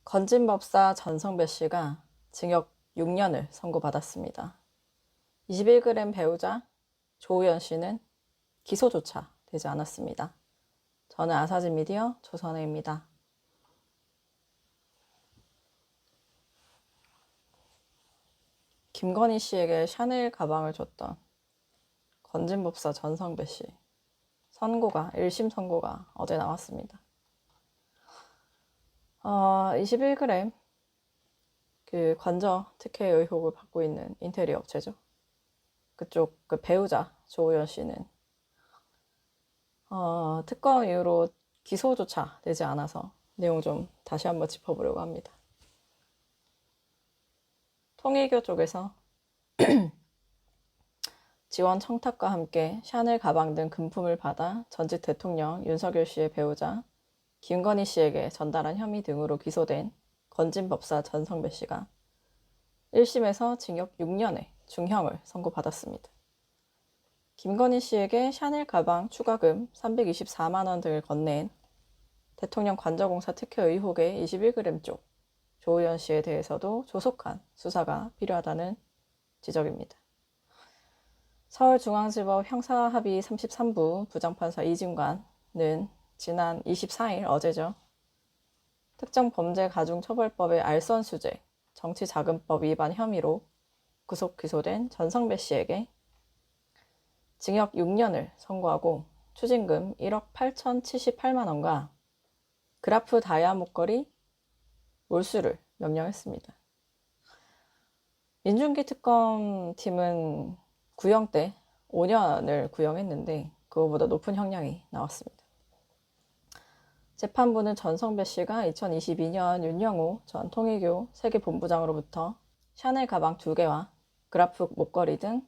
건진법사 전성배 씨가 징역 6년을 선고받았습니다. 21g 배우자 조우연 씨는 기소조차 되지 않았습니다. 저는 아사진 미디어 조선혜입니다. 김건희 씨에게 샤넬 가방을 줬던 건진법사 전성배 씨 1심 선고가 어제 나왔습니다. 21g 그 관저 특혜 의혹을 받고 있는 인테리어 업체죠. 그쪽 그 배우자 조우연 씨는 특검 이후로 기소조차 되지 않아서 내용 좀 다시 한번 짚어보려고 합니다. 통일교 쪽에서 지원 청탁과 함께 샤넬 가방 등 금품을 받아 전직 대통령 윤석열 씨의 배우자 김건희 씨에게 전달한 혐의 등으로 기소된 건진법사 전성배 씨가 1심에서 징역 6년의 중형을 선고받았습니다. 김건희 씨에게 샤넬 가방 추가금 324만 원 등을 건넨 대통령 관저공사 특혜 의혹의 21g 쪽 조우연 씨에 대해서도 조속한 수사가 필요하다는 지적입니다. 서울중앙지법 형사합의 33부 부장판사 이진관은 지난 24일 어제죠. 특정범죄가중처벌법의 알선수재, 정치자금법 위반 혐의로 구속 기소된 전성배 씨에게 징역 6년을 선고하고 추징금 1억 8,078만 원과 그라프 다이아 목걸이 몰수를 명령했습니다. 민중기 특검팀은 구형 때 5년을 구형했는데 그거보다 높은 형량이 나왔습니다. 재판부는 전성배 씨가 2022년 윤영호 전 통일교 세계본부장으로부터 샤넬 가방 2개와 그라프 목걸이 등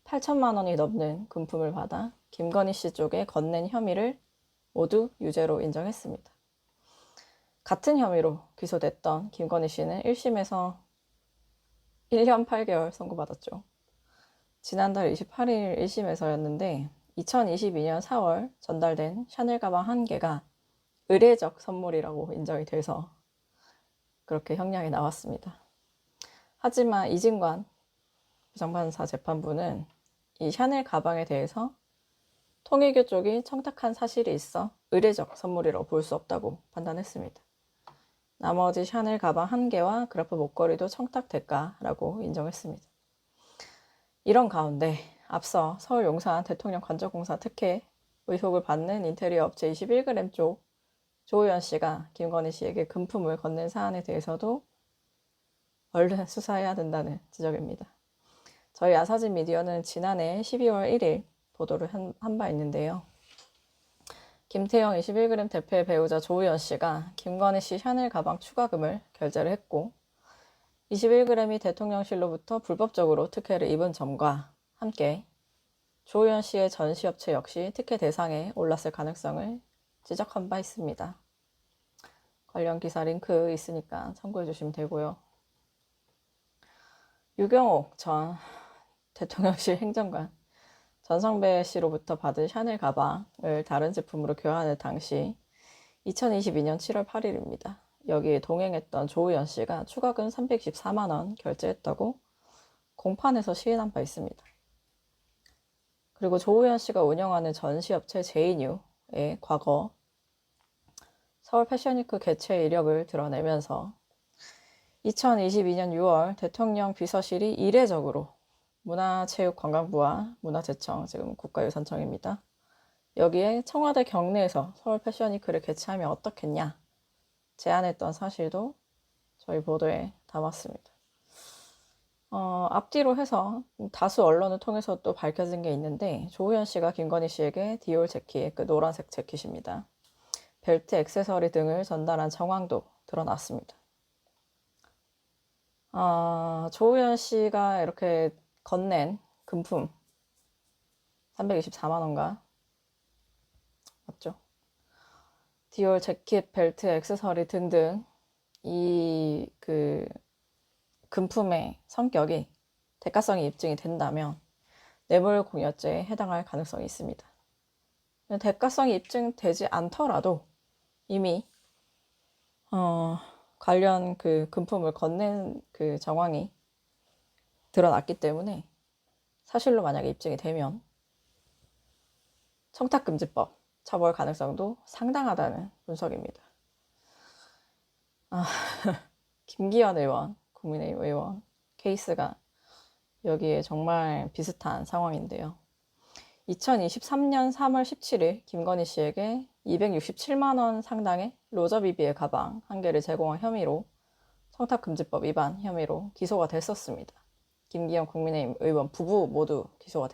8천만 원이 넘는 금품을 받아 김건희 씨 쪽에 건넨 혐의를 모두 유죄로 인정했습니다. 같은 혐의로 기소됐던 김건희 씨는 1심에서 1년 8개월 선고받았죠. 지난달 28일 1심에서였는데 2022년 4월 전달된 샤넬 가방 1개가 의례적 선물이라고 인정이 돼서 그렇게 형량이 나왔습니다. 하지만 이진관 부장판사 재판부는 이 샤넬 가방에 대해서 통일교 쪽이 청탁한 사실이 있어 의례적 선물이라고 볼 수 없다고 판단했습니다. 나머지 샤넬 가방 1개와 그라프 목걸이도 청탁 대가라고 인정했습니다. 이런 가운데 앞서 서울 용산 대통령 관저공사 특혜 의혹을 받는 인테리어 업체 21g 쪽 조우연 씨가 김건희 씨에게 금품을 건넨 사안에 대해서도 얼른 수사해야 된다는 지적입니다. 저희 아사진 미디어는 지난해 12월 1일 보도를 한 바 있는데요. 김태형 21g 대표의 배우자 조우연 씨가 김건희 씨 샤넬 가방 추가금을 결제를 했고 21g이 대통령실로부터 불법적으로 특혜를 입은 점과 함께 조우연 씨의 전시업체 역시 특혜 대상에 올랐을 가능성을 지적한 바 있습니다. 관련 기사 링크 있으니까 참고해 주시면 되고요. 유경옥 전 대통령실 행정관 전성배 씨로부터 받은 샤넬 가방을 다른 제품으로 교환할 당시 2022년 7월 8일입니다. 여기에 동행했던 조우연 씨가 추가금 324만 원 결제했다고 공판에서 시인한 바 있습니다. 그리고 조우연 씨가 운영하는 전시업체 제이뉴의 과거 서울 패션위크 개최 이력을 드러내면서 2022년 6월 대통령 비서실이 이례적으로 문화체육관광부와 문화재청, 지금 국가유산청입니다. 여기에 청와대 경내에서 서울 패션위크를 개최하면 어떻겠냐 제안했던 사실도 저희 보도에 담았습니다. 앞뒤로 해서 다수 언론을 통해서 또 밝혀진 게 있는데 조우연 씨가 김건희 씨에게 디올 재킷, 그 노란색 재킷입니다. 벨트, 액세서리 등을 전달한 정황도 드러났습니다. 조우연 씨가 이렇게 건넨 금품 324만 원가 맞죠? 디올 재킷, 벨트, 액세서리 등등 이 금품의 성격이 대가성이 입증이 된다면 뇌물공여죄에 해당할 가능성이 있습니다. 대가성이 입증되지 않더라도 이미 관련 그 금품을 건넨 그 정황이 드러났기 때문에 사실로 만약에 입증이 되면 청탁금지법 처벌 가능성도 상당하다는 분석입니다. 김기현 의원, 국민의힘 의원 케이스가 여기에 정말 비슷한 상황인데요. 2023년 3월 17일 김건희 씨에게 267만 원 상당의 로저비비의 가방 한 개를 제공한 혐의로 청탁금지법 위반 혐의로 기소가 됐었습니다. 김기현 국민의힘 의원 부부 모두 기소가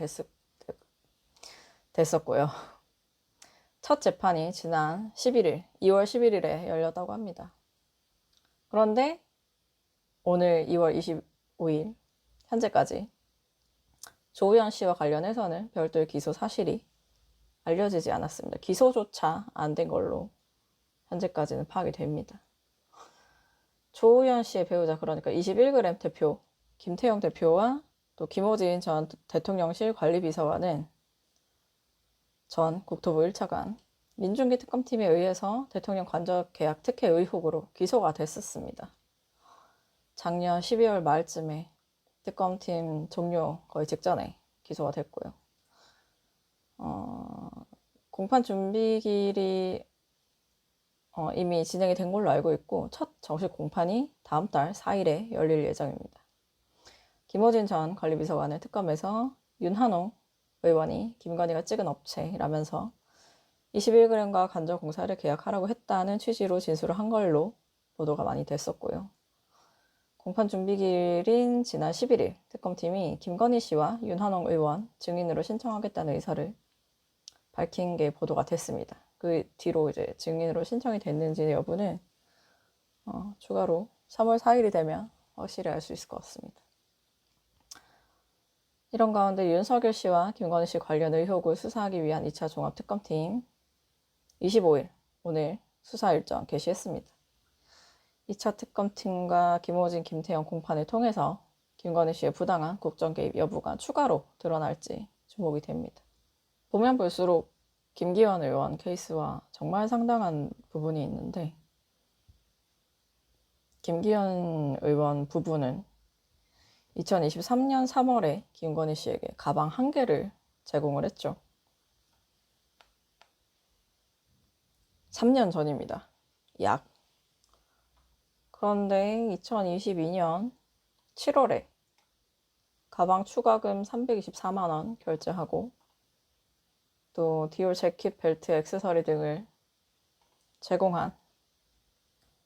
됐었고요. 첫 재판이 지난 11일, 2월 11일에 열렸다고 합니다. 그런데 오늘 2월 25일 현재까지 조우현 씨와 관련해서는 별도의 기소 사실이 알려지지 않았습니다. 기소조차 안 된 걸로 현재까지는 파악이 됩니다. 조우현 씨의 배우자, 그러니까 21g 대표 김태형 대표와 또 김호진 전 대통령실 관리비서관은 전 국토부 1차관 민중기 특검팀에 의해서 대통령 관저 계약 특혜 의혹으로 기소가 됐었습니다. 작년 12월 말쯤에 특검팀 종료 거의 직전에 기소가 됐고요. 공판 준비길이 이미 진행이 된 걸로 알고 있고 첫 정식 공판이 다음 달 4일에 열릴 예정입니다. 김호진 전 관리비서관을 특검에서 윤한홍 의원이 김건희가 찍은 업체라면서 21g과 간접 공사를 계약하라고 했다는 취지로 진술을 한 걸로 보도가 많이 됐었고요. 공판 준비길인 지난 11일 특검팀이 김건희 씨와 윤한홍 의원 증인으로 신청하겠다는 의사를 밝힌 게 보도가 됐습니다. 그 뒤로 이제 증인으로 신청이 됐는지 여부는 추가로 3월 4일이 되면 확실히 알 수 있을 것 같습니다. 이런 가운데 윤석열 씨와 김건희 씨 관련 의혹을 수사하기 위한 2차 종합특검팀 25일 오늘 수사 일정 개시했습니다. 2차 특검팀과 김호진, 김태형 공판을 통해서 김건희 씨의 부당한 국정 개입 여부가 추가로 드러날지 주목이 됩니다. 보면 볼수록 김기현 의원 케이스와 정말 상당한 부분이 있는데 김기현 의원 부부는 2023년 3월에 김건희 씨에게 가방 한 개를 제공을 했죠. 3년 전입니다. 약. 그런데 2022년 7월에 가방 추가금 324만 원 결제하고 또 디올 재킷, 벨트, 액세서리 등을 제공한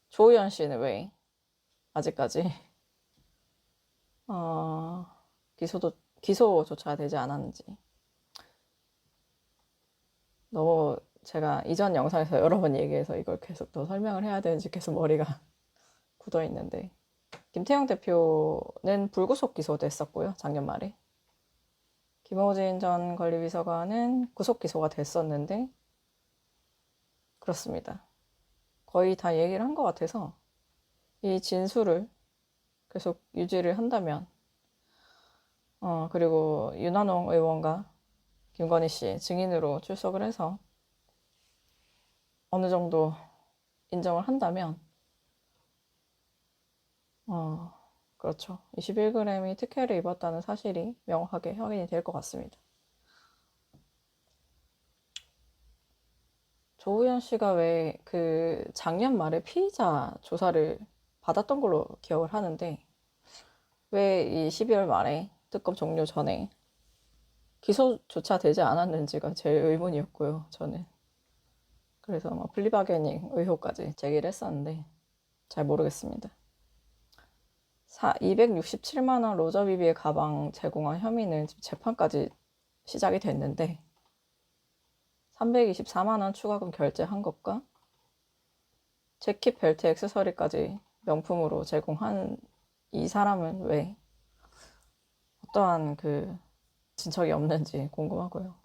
조우현 씨는 왜 아직까지 기소조차 되지 않았는지, 너무 제가 이전 영상에서 여러 번 얘기해서 이걸 계속 더 설명을 해야 되는지 계속 머리가 굳어 있는데, 김태형 대표는 불구속 기소됐었고요, 작년 말에. 김호진 전 관리비서관은 구속 기소가 됐었는데, 그렇습니다. 거의 다 얘기를 한 것 같아서 이 진술을 계속 유지를 한다면, 그리고 윤한홍 의원과 김건희 씨 증인으로 출석을 해서 어느 정도 인정을 한다면, 그렇죠. 21g이 특혜를 입었다는 사실이 명확하게 확인이 될 것 같습니다. 조우현 씨가 왜 그 작년 말에 피의자 조사를 받았던 걸로 기억을 하는데, 왜 이 12월 말에 특검 종료 전에 기소조차 되지 않았는지가 제일 의문이었고요, 저는. 그래서 플리바게닝 의혹까지 제기를 했었는데 잘 모르겠습니다. 267만 원 로저비비의 가방 제공한 혐의는 지금 재판까지 시작이 됐는데 324만 원 추가금 결제한 것과 재킷, 벨트, 액세서리까지 명품으로 제공한 이 사람은 왜 어떠한 그 진척이 없는지 궁금하고요.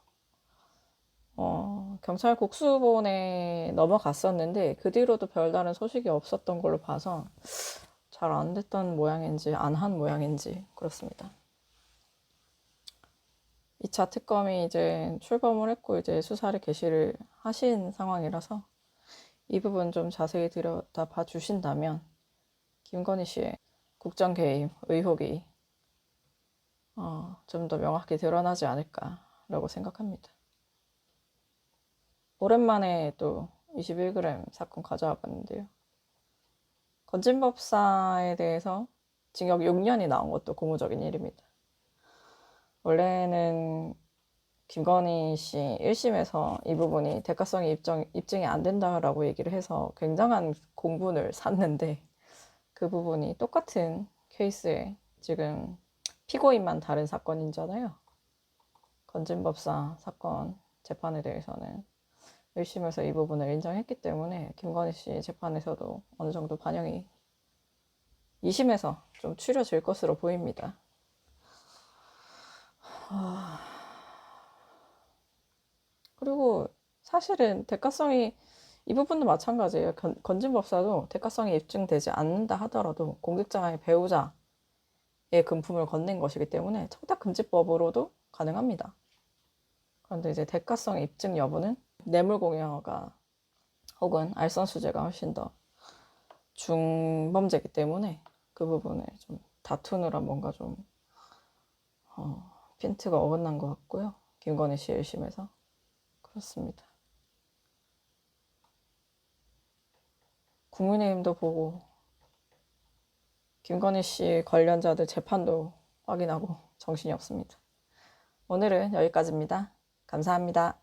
경찰 국수본에 넘어갔었는데 그 뒤로도 별다른 소식이 없었던 걸로 봐서 잘 안 됐던 모양인지 안 한 모양인지 그렇습니다. 2차 특검이 이제 출범을 했고 이제 수사를 개시를 하신 상황이라서 이 부분 좀 자세히 들여다봐 주신다면 김건희 씨의 국정 개입 의혹이 좀 더 명확히 드러나지 않을까라고 생각합니다. 오랜만에 또 21g 사건 가져와 봤는데요. 건진법사에 대해서 징역 6년이 나온 것도 고무적인 일입니다. 원래는 김건희 씨 1심에서 이 부분이 대가성이 입증이 안 된다라고 얘기를 해서 굉장한 공분을 샀는데, 그 부분이 똑같은 케이스에 지금 피고인만 다른 사건이잖아요. 건진법사 사건 재판에 대해서는 1심에서 이 부분을 인정했기 때문에 김건희 씨 재판에서도 어느 정도 반영이 2심에서 좀 추려질 것으로 보입니다. 그리고 사실은 대가성이, 이 부분도 마찬가지예요. 건진법사도 대가성이 입증되지 않는다 하더라도 공직자의 배우자의 금품을 건넨 것이기 때문에 청탁금지법으로도 가능합니다. 그런데 이제 대가성 입증 여부는 뇌물공여가 혹은 알선수재가 훨씬 더 중범죄이기 때문에 그 부분을 좀 다투느라 뭔가 좀 핀트가 어긋난 것 같고요. 김건희 씨 1심에서. 그렇습니다. 국민의힘도 보고 김건희 씨 관련자들 재판도 확인하고 정신이 없습니다. 오늘은 여기까지입니다. 감사합니다.